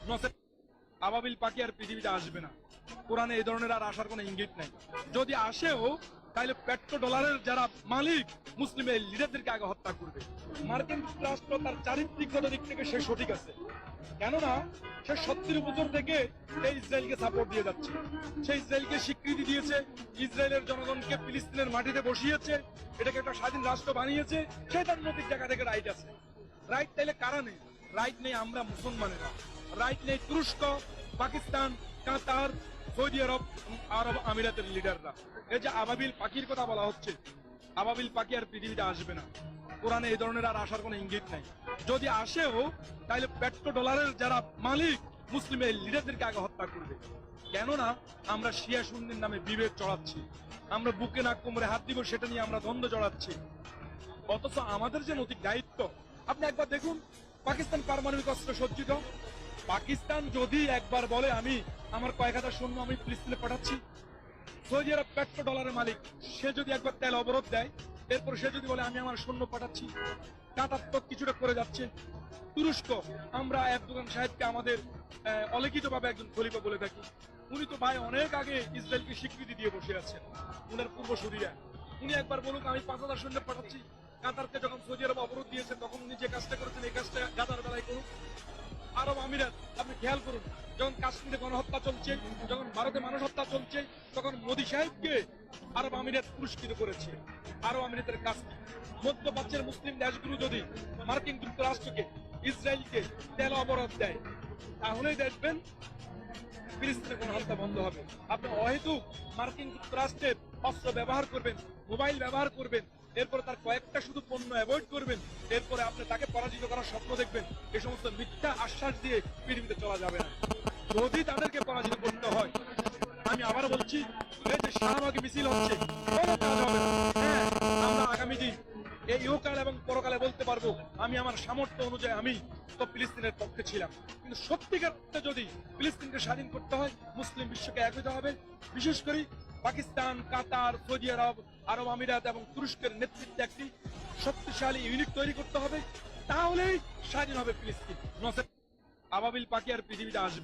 নসে আবাবিল পাখি আর পৃথিবীতে আসবে না। কোরআনে এই ধরনের আর আসার কোনো ইঙ্গিত নাই। যদি আসেও তাহলে পেট্রো ডলারের যারা মালিক মুসলিমের লিডারদেরকে আগে হত্যা করবে। মার্কিন যুক্তরাষ্ট্র তার চারিত্রিকগত দিক থেকে সে সঠিক আছে, কেননা সে 70 বছর থেকে এই ইসরায়েলকে সাপোর্ট দিয়ে যাচ্ছে। সে ইসরায়েলকে স্বীকৃতি দিয়েছে, ইসরায়েলের জনগণকে ফিলিস্তিনের মাটিতে বসিয়েছে, এটাকে একটা স্বাধীন রাষ্ট্র বানিয়েছে। সে তার নৈতিক জায়গা থেকে রাইট আছে। রাইট তাইলে কারা নেই? রাইট নেই আমরা মুসলমানেরা, রাইট নেই তুরস্ক, পাকিস্তান, কাতার, সৌদি আরব, আরব আমিরাতের লিডাররা। এই যে আবাবিল পাখির কথা বলা হচ্ছে, আবাবিল পাখি আর পৃথিবীতে আসবে না। কোরআনে এই ধরনের আর আসার কোনো ইঙ্গিত নাই। যদি আসেও তাহলে পেট্রো ডলারের যারা মালিক মুসলিমের লিডারদেরকে আগে হত্যা করবে। কেননা আমরা শিয়া সুন্নির নামে বিভেদ চড়াচ্ছি, আমরা বুকে না কোমরে হাত দিব সেটা নিয়ে আমরা দ্বন্দ্ব চড়াচ্ছি। অথচ আমাদের যে নৈতিক দায়িত্ব, আপনি একবার দেখুন, পাকিস্তান পারমাণবিক অস্ত্র সজ্জিত। পাকিস্তান যদি একবার বলে আমি আমার কয়েক হাজার সৈন্য আমি ফিলিস্তিনে পাঠাচ্ছি, সৌদি আরব পেট্রো ডলারের মালিক, সে যদি একবার তেল অবরোধ দেয়, এরপর সে যদি বলে আমি আমার সৈন্য পাঠাচ্ছি, কাতার তো কিছুটা করে যাচ্ছে। তুরস্ক, আমরা এরদোগান সাহেবকে আমাদের অলিখিত ভাবে একজন খলিফা বলে থাকি। উনি তো ভাই অনেক আগে ইসরায়েলকে স্বীকৃতি দিয়ে বসে আছেন, উনার পূর্বসূরীরা। উনি একবার বলুক আমি 5,000 সৈন্য পাঠাচ্ছি। কাতারকে যখন সৌদি আরব অবরোধ দিয়েছেন তখন উনি যে কাজটা করেছেন এই কাজটা গাদার বেলায় করুন। আরব আমিরাত, আপনি খেয়াল করুন, যখন কাশ্মীরে গণহত্যা চলছে, যখন ভারতে মানুষ হত্যা চলছে, তখন মোদী সাহেবকে আরব আমিরাত পুরস্কৃত করেছে। আরব আমিরাতের কাজ কি? মধ্যপ্রাচ্যের মুসলিম দেশগুলো যদি মার্কিন যুক্তরাষ্ট্রকে, ইসরায়েলকে তেল অবরোধ দেয়, তাহলেই দেখবেন ফিলিস্তিনে গণহত্যা বন্ধ হবে। আপনি অহেতুক মার্কিন যুক্তরাষ্ট্রের অস্ত্র ব্যবহার করবেন, মোবাইল ব্যবহার করবেন, এরপরে তার কয়েকটা শুধু পণ্য অ্যাভয়েড করবেন, এরপরে আপনি তাকে পরাজিত করার স্বপ্ন দেখবেন। এই সমস্ত মিথ্যা আশ্বাস দিয়ে পৃথিবীতে চলা যাবে না। যদি তাদেরকে পরাজিত করতে হয়, আমি আবার বলছি, এই যে শাহবাগী মিছিল হচ্ছে, কোনো কাজ হবে না। হ্যাঁ, আমরা আগামী দিন এই ইহকাল এবং পরকালে বলতে পারবো আমি আমার সামর্থ্য অনুযায়ী আমি তো ফিলিস্তিনের পক্ষে ছিলাম। কিন্তু সত্যিকার অর্থে যদি ফিলিস্তিনকে স্বাধীন করতে হয়, মুসলিম বিশ্বকে এক হতে হবে। বিশেষ করে পাকিস্তান, কাতার, সৌদি আরব, আরব আমিরাত এবং তুরস্কের নেতৃত্বে একটি শক্তিশালী ইউনিট তৈরি করতে হবে, তাহলেই স্বাধীন হবে ফিলিস্তিন। নচেৎ আবাবিল পাখি আর পৃথিবীতে আসবে না।